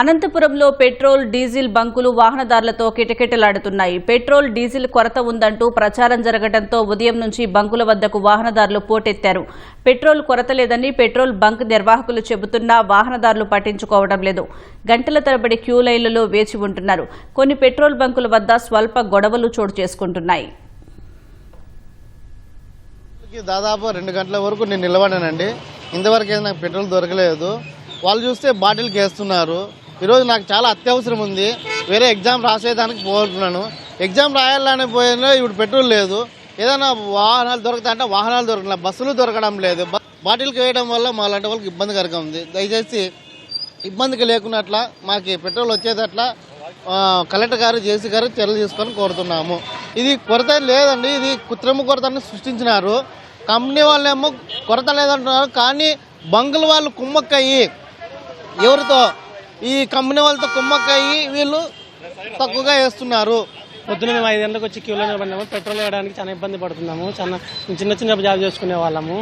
అనంతపురంలో petrol diesel బంకులు వాహనదారులతో కిటకిటలాడుతున్నాయి. Petrol diesel కొరత ఉందంటూ ప్రచారం జరగడంతో ఉదయం నుంచి బంకుల వద్దకు వాహనదారులు పోటెత్తారు. పెట్రోల్ కొరత లేదని పెట్రోల్ బంక్ నిర్వాహకులు చెబుతున్నా వాహనదారులు పట్టించుకోవడం లేదు. గంటల తరబడి క్యూ లైన్లలో వేచి ఉంటున్నారు. కొన్ని పెట్రోల్ బంకుల వద్ద స్వల్ప గొడవలు చోటు చేసుకుంటున్నాయి. దాదాపు 2 గంటల వరకు నేను నిలబడానండి. ఇంతవరకు నాకు పెట్రోల్ దొరకలేదు. వాళ్ళు చూస్తే బాటిల్కి వేస్తున్నారు. ఈరోజు నాకు చాలా అత్యవసరం ఉంది. వేరే ఎగ్జామ్ రాసేదానికి పోతున్నాను. ఎగ్జామ్ రాయాలని పోయినా ఇప్పుడు పెట్రోల్ లేదు. ఏదైనా వాహనాలు దొరుకుతాయంటే వాహనాలు దొరకడం, బస్సులు దొరకడం లేదు. బాటిల్కి వేయడం వల్ల మా లాంటి వాళ్ళకి ఇబ్బందికరంగా ఉంది. దయచేసి ఇబ్బందికి లేకున్నట్ల మాకు పెట్రోల్ వచ్చేటట్లా కలెక్టర్ గారు, జేసీ గారు చర్యలు తీసుకొని కోరుతున్నాము. ఇది కొరత లేదండి, ఇది కృత్రిమ కొరతని సృష్టించినారు. కంపెనీ వాళ్ళేమో కొరత లేదంటున్నారు, కానీ బంకుల వాళ్ళు కుమ్మక్కయ్యి ఎవరితో ఈ కంపెనీ వాళ్ళతో కుమ్మక్కయ్యి వీళ్ళు తక్కువగా వేస్తున్నారు. పొద్దున మేము 5 గంటలకు వచ్చి క్యూలో నిలబడినాము. పెట్రోల్ వేయడానికి చాలా ఇబ్బంది పడుతున్నాము. చిన్న జాబ్ చేసుకునే వాళ్ళము.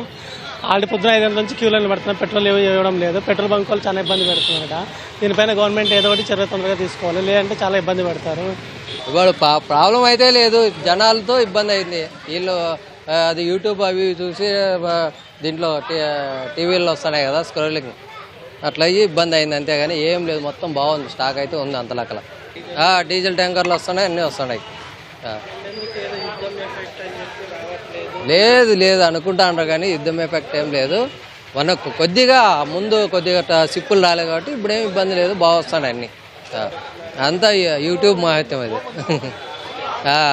ఆల్రెడీ పొద్దున 5 గంటల నుంచి క్యూలో నిలబడుతున్నాం. పెట్రోల్ ఇవ్వడం లేదు. పెట్రోల్ బంక్ వాళ్ళు చాలా ఇబ్బంది పెడుతున్నారట. దీనిపైన గవర్నమెంట్ ఏదో ఒకటి చర్య తొందరగా తీసుకోవాలి, లేదంటే చాలా ఇబ్బంది పెడతారు. ఇవాళ ప్రాబ్లం అయితే లేదు, జనాలతో ఇబ్బంది అయింది. వీళ్ళు అది యూట్యూబ్ అవి చూసి దీంట్లో టీవీల్లో వస్తున్నాయి కదా స్క్రోలింగ్, అట్లా అయ్యి ఇబ్బంది అయింది. అంతేగాని ఏం లేదు, మొత్తం బాగుంది. స్టాక్ అయితే ఉంది అంతలక్కల. డీజిల్ ట్యాంకర్లు వస్తున్నాయి, అన్నీ వస్తున్నాయి. లేదు అనుకుంటాను, కానీ యుద్ధం ఎఫెక్ట్ ఏం లేదు. మనకు కొద్దిగా ముందు సిప్పులు రాలేదు కాబట్టి ఇప్పుడేం ఇబ్బంది లేదు, బాగా వస్తున్నాయి అన్నీ. అంతా యూట్యూబ్ మహత్యం అది.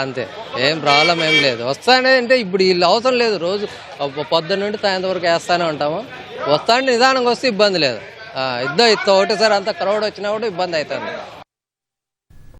అంతే, ఏం ప్రాబ్లం ఏం లేదు. వస్తానే అంటే ఇప్పుడు వీళ్ళు అవసరం లేదు. రోజు పొద్దున్న నుండి సాయంత్రం వరకు వేస్తూనే ఉంటాము. వస్తాంటే నిదానంగా వస్తే ఇబ్బంది లేదు. ఒకటేసారి అంత క్రౌడ్ వచ్చినా కూడా ఇబ్బంది అవుతుంది.